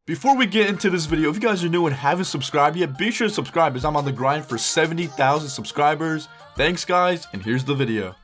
Before we get into this video, if you guys are new and haven't subscribed yet, be sure to subscribe as I'm on the grind for 70,000 subscribers. Thanks guys, and here's the video.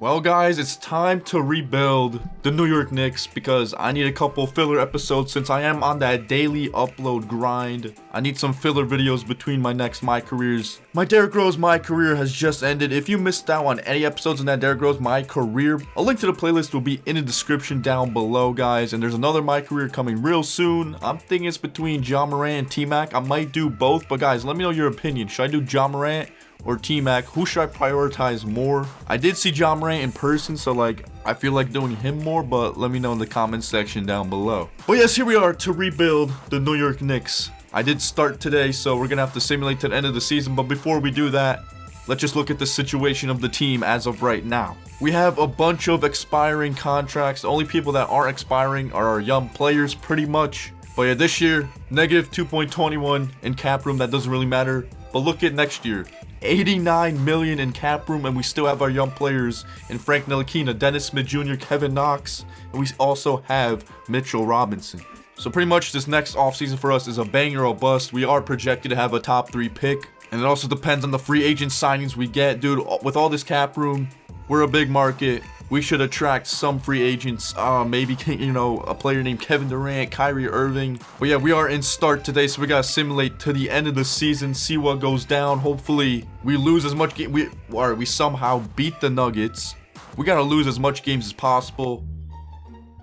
Well guys, it's time to rebuild the New York Knicks because I need a couple filler episodes since I am on that daily upload grind. I need some filler videos between my next My Careers. My Derrick Rose My Career has just ended. If you missed out on any episodes in that Derrick Rose My Career, a link to the playlist will be in the description down below guys. And there's another My Career coming real soon. I'm thinking it's between Ja Morant and T-Mac. I might do both, but guys, let me know your opinion. Should I do Ja Morant or T-Mac? Who should I prioritize more? I did see Ja Morant in person, so like I feel like doing him more, but let me know in the comment section down below. But yes, here we are to rebuild the New York Knicks. I did start today, so we're gonna have to simulate to the end of the season, but before we do that, let's just look at the situation of the team as of right now. We have a bunch of expiring contracts. The only people that aren't expiring are our young players pretty much. But yeah, this year, negative 2.21 in cap room. That doesn't really matter. But look at next year. 89 million in cap room, and we still have our young players in Frank Ntilikina, Dennis Smith Jr., Kevin Knox, and we also have Mitchell Robinson. So pretty much this next offseason for us is a banger or bust. We are projected to have a top 3 pick, and it also depends on the free agent signings we get. Dude, with all this cap room, we're a big market. We should attract some free agents, maybe, you know, a player named Kevin Durant, Kyrie Irving. But yeah, we are in start today, so we gotta simulate to the end of the season, see what goes down. Hopefully, we lose as much game. We somehow beat the Nuggets. We gotta lose as much games as possible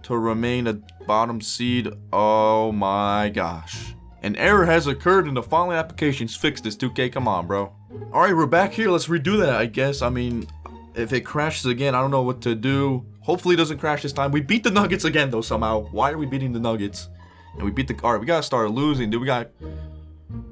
to remain a bottom seed. Oh my gosh. An error has occurred in the following applications. Fix this, 2K. Come on, bro. All right, we're back here. Let's redo that, I guess. I mean, if it crashes again, I don't know what to do. Hopefully it doesn't crash this time. We beat the Nuggets again, though, somehow. Why are we beating the Nuggets? And we beat the... All right, we got to start losing, dude. We got...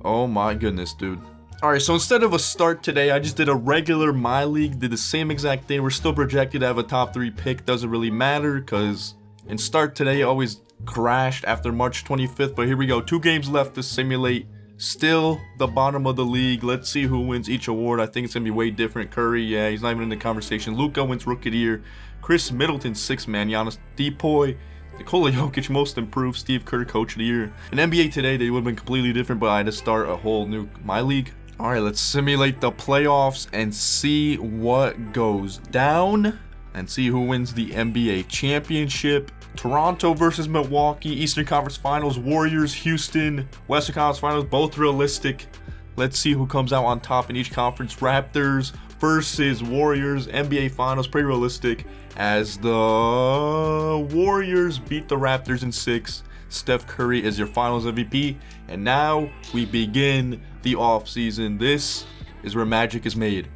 Oh, my goodness, dude. All right, so instead of a start today, I just did a regular My League. Did the same exact thing. We're still projected to have a top 3 pick. Doesn't really matter because in start today, it always crashed after March 25th. But here we go. 2 games left to simulate. Still the bottom of the league. Let's see who wins each award. I think it's gonna be way different. Curry, yeah, he's not even in the conversation. Luka wins Rookie of the Year. Chris Middleton, 6th man. Giannis Depoy, Nikola Jokic, Most Improved. Steve Kerr, Coach of the Year. In NBA today, they would have been completely different, but I had to start a whole new My League. All right, let's simulate the playoffs and see what goes down and see who wins the NBA championship. Toronto versus Milwaukee, Eastern Conference Finals, Warriors, Houston, Western Conference Finals, both realistic. Let's see who comes out on top in each conference. Raptors versus Warriors, NBA Finals, pretty realistic as the Warriors beat the Raptors in 6. Steph Curry is your Finals MVP, and now we begin the offseason. This is where magic is made.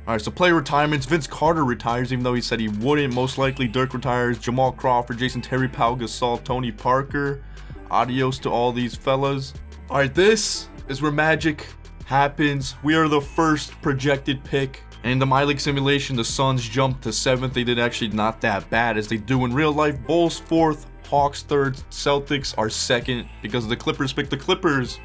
Alright, so player retirements. Vince Carter retires, even though he said he wouldn't. Most likely Dirk retires. Jamal Crawford, Jason Terry, Pau Gasol, Tony Parker. Adios to all these fellas. Alright, this is where magic happens. We are the first projected pick. And in the My League simulation, the Suns jumped to 7th. They did actually not that bad as they do in real life. Bulls 4th, Hawks 3rd, Celtics are 2nd because the Clippers picked the Clippers.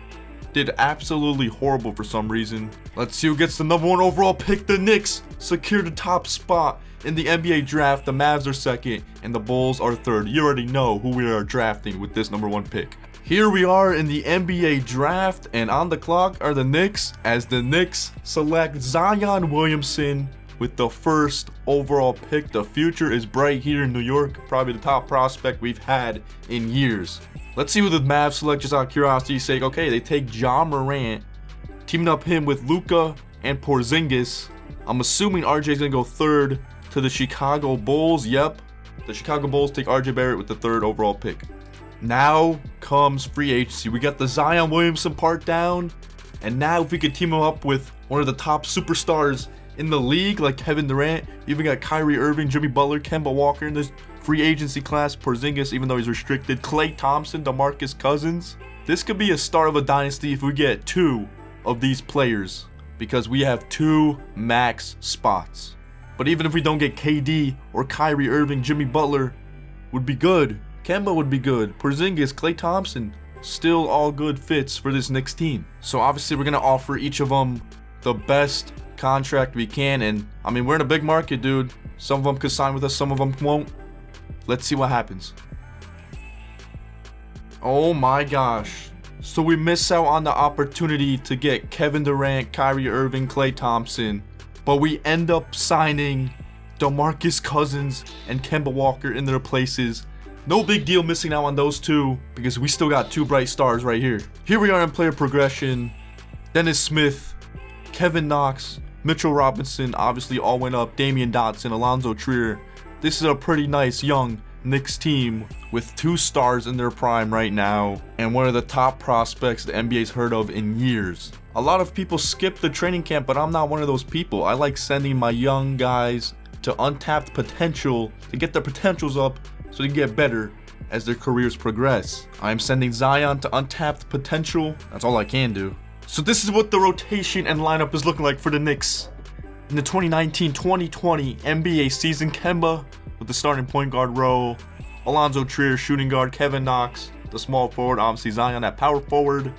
Did absolutely horrible for some reason. Let's see who gets the number 1 overall pick. The Knicks secure the top spot in the NBA draft. The Mavs are 2nd and the Bulls are 3rd. You already know who we are drafting with this number 1 pick. Here we are in the NBA draft, and on the clock are the Knicks as the Knicks select Zion Williamson with the 1st overall pick. The future is bright here in New York. Probably the top prospect we've had in years. Let's see who the Mavs select just out of curiosity's sake. Okay, they take Ja Morant, teaming up him with Luka and Porzingis. I'm assuming RJ's gonna go 3rd to the Chicago Bulls. Yep, the Chicago Bulls take RJ Barrett with the 3rd overall pick. Now comes free agency. We got the Zion Williamson part down, and now if we could team him up with one of the top superstars in the league like Kevin Durant, you even got Kyrie Irving, Jimmy Butler, Kemba Walker in this free agency class, Porzingis, even though he's restricted, Klay Thompson, DeMarcus Cousins. This could be a start of a dynasty if we get 2 of these players because we have 2 max spots. But even if we don't get KD or Kyrie Irving, Jimmy Butler would be good. Kemba would be good. Porzingis, Klay Thompson, still all good fits for this Knicks team. So obviously we're going to offer each of them the best contract we can, and I mean, we're in a big market, dude. Some of them could sign with us, some of them won't. Let's see what happens. Oh my gosh. So we miss out on the opportunity to get Kevin Durant, Kyrie Irving, Klay Thompson, but we end up signing DeMarcus Cousins and Kemba Walker in their places. No big deal missing out on those two because we still got two bright stars right here. Here we are in player progression. Dennis Smith, Kevin Knox, Mitchell Robinson obviously all went up. Damian Dotson, Alonzo Trier. This is a pretty nice young Knicks team with two stars in their prime right now and one of the top prospects the NBA's heard of in years. A lot of people skip the training camp, but I'm not one of those people. I like sending my young guys to untapped potential to get their potentials up so they can get better as their careers progress. I'm sending Zion to untapped potential. That's all I can do. So this is what the rotation and lineup is looking like for the Knicks in the 2019-2020 NBA season. Kemba with the starting point guard role, Alonzo Trier shooting guard, Kevin Knox the small forward, obviously Zion at power forward,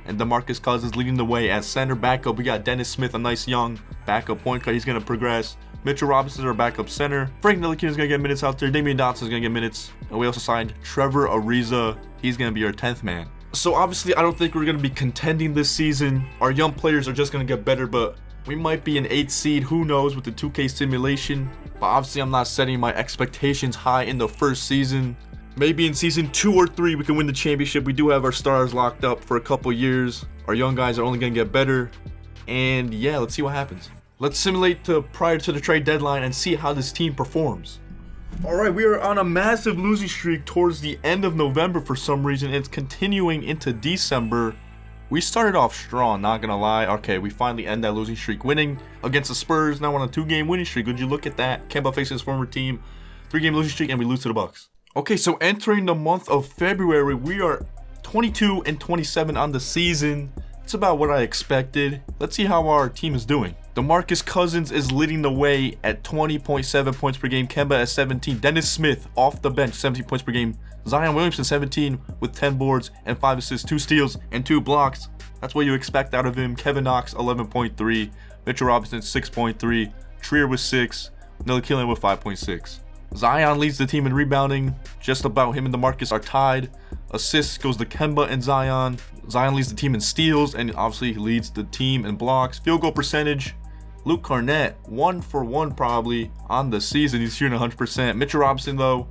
and DeMarcus Cousins leading the way at center. Backup, we got Dennis Smith, a nice young backup point guard. He's going to progress. Mitchell Robinson is our backup center. Frank Ntilikina is going to get minutes out there. Damian Dotson is going to get minutes. And we also signed Trevor Ariza. He's going to be our 10th man. So obviously, I don't think we're going to be contending this season. Our young players are just going to get better, but we might be an 8th seed. Who knows with the 2K simulation. But obviously, I'm not setting my expectations high in the first season. Maybe in season 2 or 3, we can win the championship. We do have our stars locked up for a couple years. Our young guys are only going to get better. And yeah, let's see what happens. Let's simulate prior to the trade deadline and see how this team performs. Alright, we are on a massive losing streak towards the end of November for some reason. It's continuing into December. We started off strong, not gonna lie. Okay, we finally end that losing streak, winning against the Spurs. Now we're on a 2-game winning streak. Would you look at that? Kemba faces his former team. 3-game losing streak, and we lose to the Bucks. Okay, so entering the month of February, we are 22-27 on the season. It's about what I expected. Let's see how our team is doing. DeMarcus Cousins is leading the way at 20.7 points per game. Kemba at 17. Dennis Smith off the bench, 17 points per game. Zion Williamson 17 with 10 boards and 5 assists, 2 steals, and 2 blocks. That's what you expect out of him. Kevin Knox 11.3. Mitchell Robinson 6.3. Trier with 6. Ntilikina with 5.6. Zion leads the team in rebounding. Just about him and DeMarcus are tied. Assists goes to Kemba and Zion. Zion leads the team in steals, and obviously he leads the team in blocks. Field goal percentage, Luke Cornett 1 for 1 probably on the season. He's shooting 100%. Mitchell Robinson though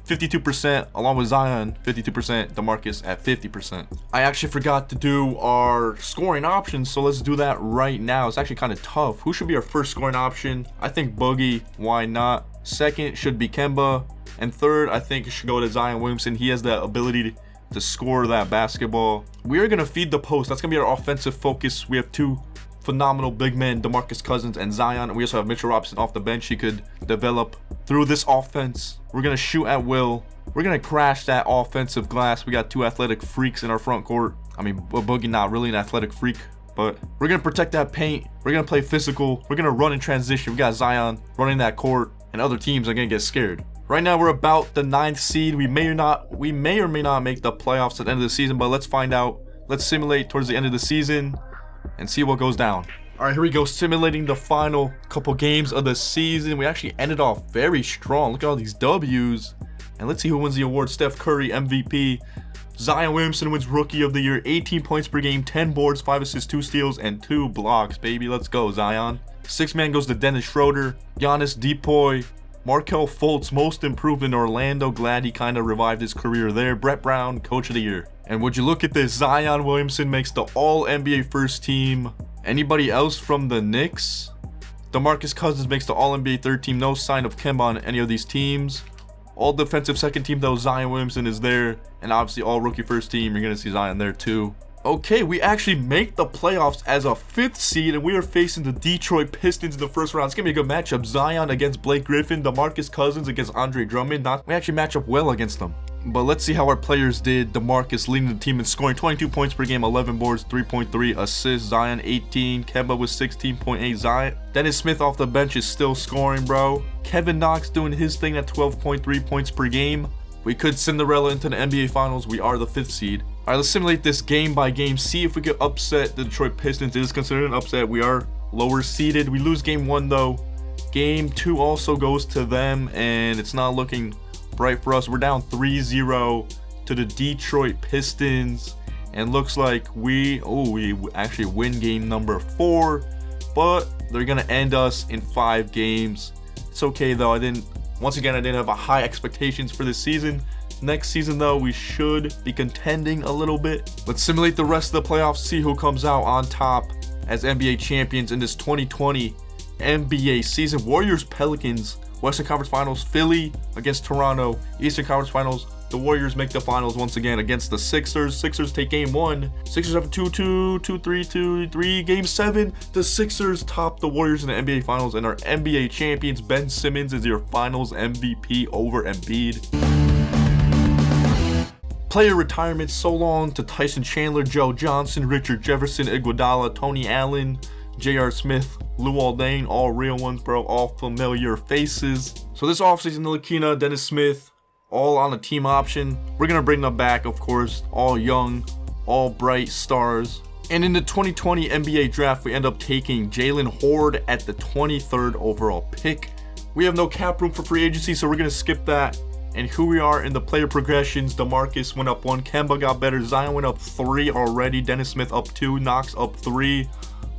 52%, along with Zion 52%. DeMarcus at 50%. I actually forgot to do our scoring options, so let's do that right now. It's actually kind of tough. Who should be our first scoring option? I think Boogie. Why not? Second should be Kemba. And third, I think it should go to Zion Williamson. He has the ability to score that basketball. We are going to feed the post. That's going to be our offensive focus. We have 2 phenomenal big men, DeMarcus Cousins and Zion. And we also have Mitchell Robinson off the bench. He could develop through this offense. We're going to shoot at will. We're going to crash that offensive glass. We got 2 athletic freaks in our front court. I mean, Boogie not really an athletic freak, but we're going to protect that paint. We're going to play physical. We're going to run in transition. We got Zion running that court, and other teams are going to get scared. Right now, we're about the 9th seed. We may or may not make the playoffs at the end of the season, but let's find out. Let's simulate towards the end of the season and see what goes down. All right, here we go. Simulating the final couple games of the season. We actually ended off very strong. Look at all these W's. And let's see who wins the award. Steph Curry, MVP. Zion Williamson wins Rookie of the Year. 18 points per game, 10 boards, 5 assists, 2 steals, and 2 blocks, baby. Let's go, Zion. 6th man goes to Dennis Schroeder. Giannis Depoy. Markelle Fultz, most improved in Orlando. Glad he kind of revived his career there. Brett Brown, Coach of the Year. And would you look at this? Zion Williamson makes the All-NBA first team. Anybody else from the Knicks? DeMarcus Cousins makes the All-NBA third team. No sign of Kemba on any of these teams. All defensive second team though, Zion Williamson is there. And obviously all rookie first team, you're going to see Zion there too. Okay, we actually make the playoffs as a 5th seed, and we are facing the Detroit Pistons in the first round. It's going to be a good matchup. Zion against Blake Griffin, DeMarcus Cousins against Andre Drummond. We actually match up well against them. But let's see how our players did. DeMarcus leading the team in scoring, 22 points per game, 11 boards, 3.3 assists. Zion 18, Kemba with 16.8. Zion. Dennis Smith off the bench is still scoring, bro. Kevin Knox doing his thing at 12.3 points per game. We could Cinderella into the NBA Finals. We are the 5th seed. All right, let's simulate this game by game. See if we could upset the Detroit Pistons. It is considered an upset. We are lower seeded. We lose game 1 though. Game 2 also goes to them, and it's not looking bright for us. We're down 3-0 to the Detroit Pistons. And looks like we actually win game number 4, but they're gonna end us in 5 games. It's okay though. I didn't have a high expectations for this season. Next season though, we should be contending a little bit. Let's simulate the rest of the playoffs, see who comes out on top as NBA champions in this 2020 NBA season. Warriors, Pelicans, Western Conference Finals, Philly against Toronto. Eastern Conference Finals, the Warriors make the finals once again against the Sixers. Sixers take game 1. Sixers have a 2-2, 2-3, 2-3. Game 7, the Sixers top the Warriors in the NBA Finals and are NBA champions. Ben Simmons is your Finals MVP over Embiid. Player retirement, so long to Tyson Chandler, Joe Johnson, Richard Jefferson, Iguodala, Tony Allen, J.R. Smith, Luol Deng, all real ones, bro, all familiar faces. So this offseason, Ntilikina, Dennis Smith, all on a team option. We're going to bring them back, of course, all young, all bright stars. And in the 2020 NBA draft, we end up taking Jalen Horde at the 23rd overall pick. We have no cap room for free agency, so we're going to skip that. And who we are in the player progressions, DeMarcus went up 1, Kemba got better, Zion went up 3 already, Dennis Smith up 2, Knox up 3.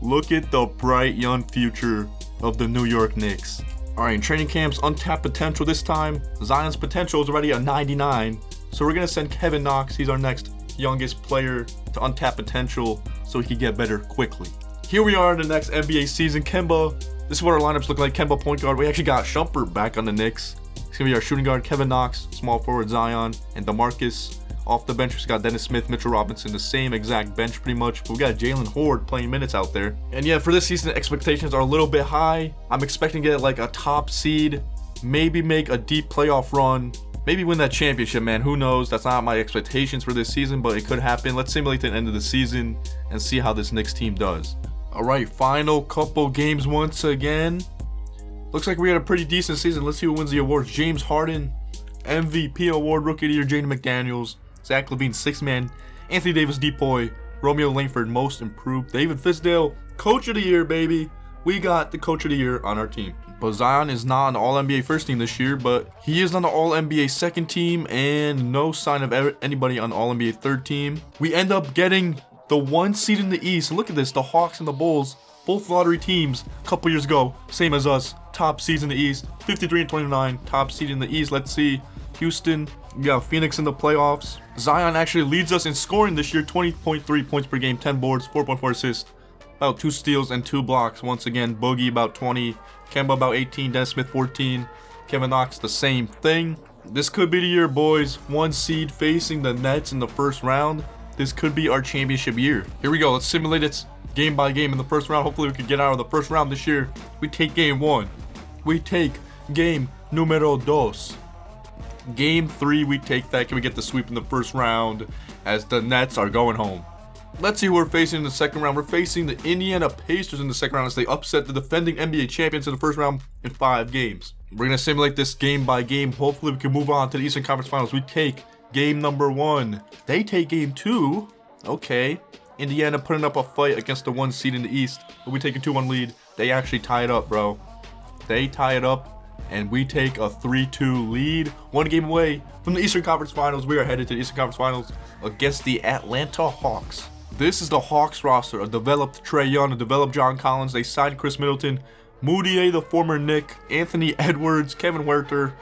Look at the bright young future of the New York Knicks. Alright, in training camps, untapped potential this time. Zion's potential is already a 99. So we're going to send Kevin Knox, he's our next youngest player, to untapped potential so he can get better quickly. Here we are in the next NBA season. Kemba, this is what our lineups look like. Kemba point guard, we actually got Shumpert back on the Knicks. He's going to be our shooting guard, Kevin Knox, small forward Zion, and DeMarcus. Off the bench, we've got Dennis Smith, Mitchell Robinson, the same exact bench pretty much. But we got Jalen Horde playing minutes out there. And yeah, for this season, expectations are a little bit high. I'm expecting to get like a top seed, maybe make a deep playoff run, maybe win that championship, man. Who knows? That's not my expectations for this season, but it could happen. Let's simulate the end of the season and see how this Knicks team does. All right, final couple games once again. Looks like we had a pretty decent season. Let's see who wins the awards. James Harden, MVP award, Rookie of the Year, Jaden McDaniels, Zach LaVine, 6th man, Anthony Davis, Depoy, Romeo Langford, Most Improved, David Fisdale, Coach of the Year, baby. We got the Coach of the Year on our team. But Zion is not on the All-NBA first team this year, but he is on the All-NBA second team and no sign of anybody on the All-NBA third team. We end up getting the 1 seed in the East. Look at this, the Hawks and the Bulls, both lottery teams a couple years ago, same as us. Top seeds in the East, 53 and 29, top seed in the East. Let's see, Houston, we got Phoenix in the playoffs. Zion actually leads us in scoring this year, 20.3 points per game, 10 boards, 4.4 assists, about 2 steals and 2 blocks. Once again, Boogie about 20, Kemba about 18, Dennis Smith 14, Kevin Knox the same thing. This could be the year, boys. 1 seed facing the Nets in the first round. This could be our championship year. Here we go, let's simulate it game by game in the first round. Hopefully we can get out of the first round this year. We take game 1. We take game numero 2. Game 3, we take that. Can we get the sweep in the first round as the Nets are going home? Let's see who we're facing in the second round. We're facing the Indiana Pacers in the second round as they upset the defending NBA champions in the first round in 5 games. We're going to simulate this game by game. Hopefully we can move on to the Eastern Conference Finals. We take game number 1. They take game 2. Okay. Indiana putting up a fight against the 1 seed in the East. But we take a 2-1 lead. They actually tie it up, bro. They tie it up, and we take a 3-2 lead. 1 game away from the Eastern Conference Finals. We are headed to the Eastern Conference Finals against the Atlanta Hawks. This is the Hawks roster. A developed Trae Young, a developed John Collins. They signed Chris Middleton, Moutier, the former Knick, Anthony Edwards, Kevin Huerter,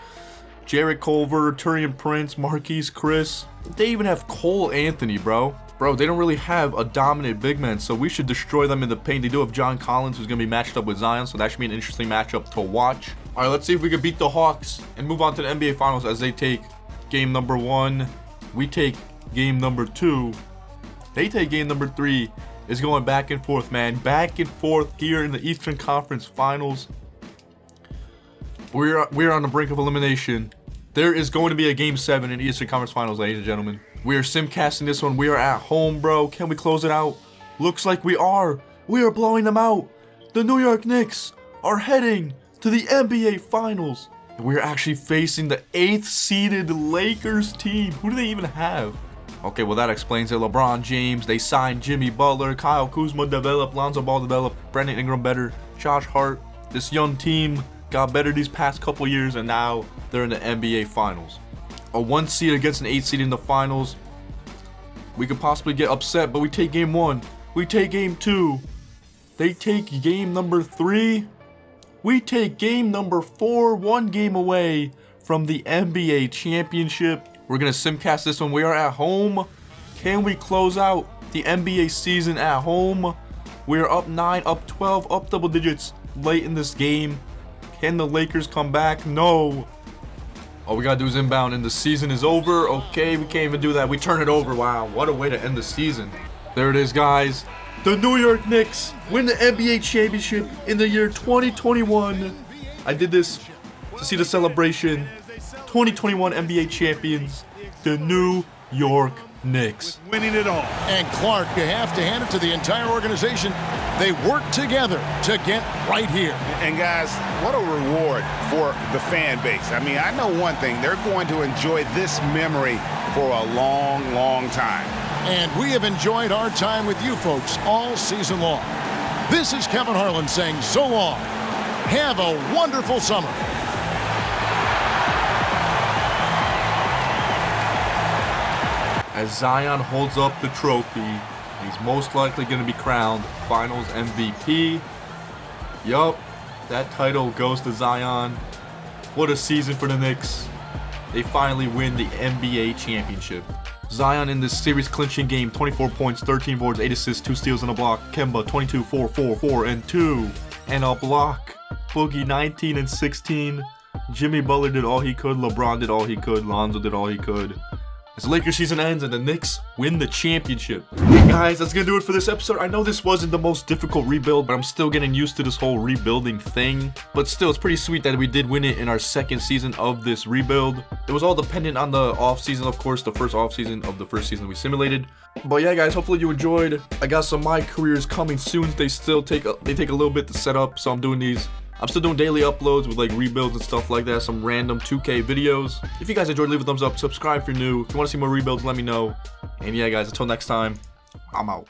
Jarrett Culver, Turian Prince, Marquise Chris. They even have Cole Anthony, bro. Bro, they don't really have a dominant big man, so we should destroy them in the paint. They do have John Collins, who's going to be matched up with Zion, so that should be an interesting matchup to watch. All right, let's see if we can beat the Hawks and move on to the NBA Finals as they take game number 1. We take game number 2. They take game number 3. It's going back and forth, man. Back and forth here in the Eastern Conference Finals. We're on the brink of elimination. There is going to be a game 7 in the Eastern Conference Finals, ladies and gentlemen. We are simcasting this one. We are at home, bro. Can we close it out? Looks like we are. We are blowing them out. The New York Knicks are heading to the NBA Finals. And we're actually facing the 8th seeded Lakers team. Who do they even have? Okay, well that explains it. LeBron James, they signed Jimmy Butler, Kyle Kuzma developed, Lonzo Ball developed, Brandon Ingram better, Josh Hart. This young team got better these past couple years, and now they're in the NBA Finals. a 1 seed against an 8 seed in the finals. We could possibly get upset, but we take game 1. We take game 2. They take game number 3. We take game number 4, 1 game away from the NBA championship. We're gonna simcast this one. We are at home. Can we close out the NBA season at home? We are up 9, up 12, up double digits late in this game. Can the Lakers come back? No. All we gotta do is inbound and the season is over. Okay, we can't even do that. We turn it over. Wow, what a way to end the season. There it is, guys. The New York Knicks win the NBA championship in the year 2021. I did this to see the celebration. 2021 NBA champions, the New York Knicks. Winning it all. And Clark, you have to hand it to the entire organization. They work together to get right here. And guys, what a reward for the fan base. I mean, I know one thing. They're going to enjoy this memory for a long, long time. And we have enjoyed our time with you folks all season long. This is Kevin Harlan saying so long. Have a wonderful summer. As Zion holds up the trophy, he's most likely going to be crowned Finals MVP. Yup, that title goes to Zion. What a season for the Knicks. They finally win the NBA championship. Zion in this series clinching game, 24 points, 13 boards, 8 assists, 2 steals and a block. Kemba, 22, 4, 4, 4, and 2. And a block. Boogie, 19 and 16. Jimmy Butler did all he could. LeBron did all he could. Lonzo did all he could. As the Lakers season ends and the Knicks win the championship. Hey guys, that's gonna do it for this episode. I know this wasn't the most difficult rebuild, but I'm still getting used to this whole rebuilding thing. But still, it's pretty sweet that we did win it in our second season of this rebuild. It was all dependent on the off season, of course, the first off season of the first season we simulated. But yeah, guys, hopefully you enjoyed. I got some My Careers coming soon. They still take a little bit to set up, so I'm doing these. I'm still doing daily uploads with like rebuilds and stuff like that, some random 2K videos. If you guys enjoyed, leave a thumbs up, subscribe if you're new. If you want to see more rebuilds, let me know. And yeah, guys, until next time, I'm out.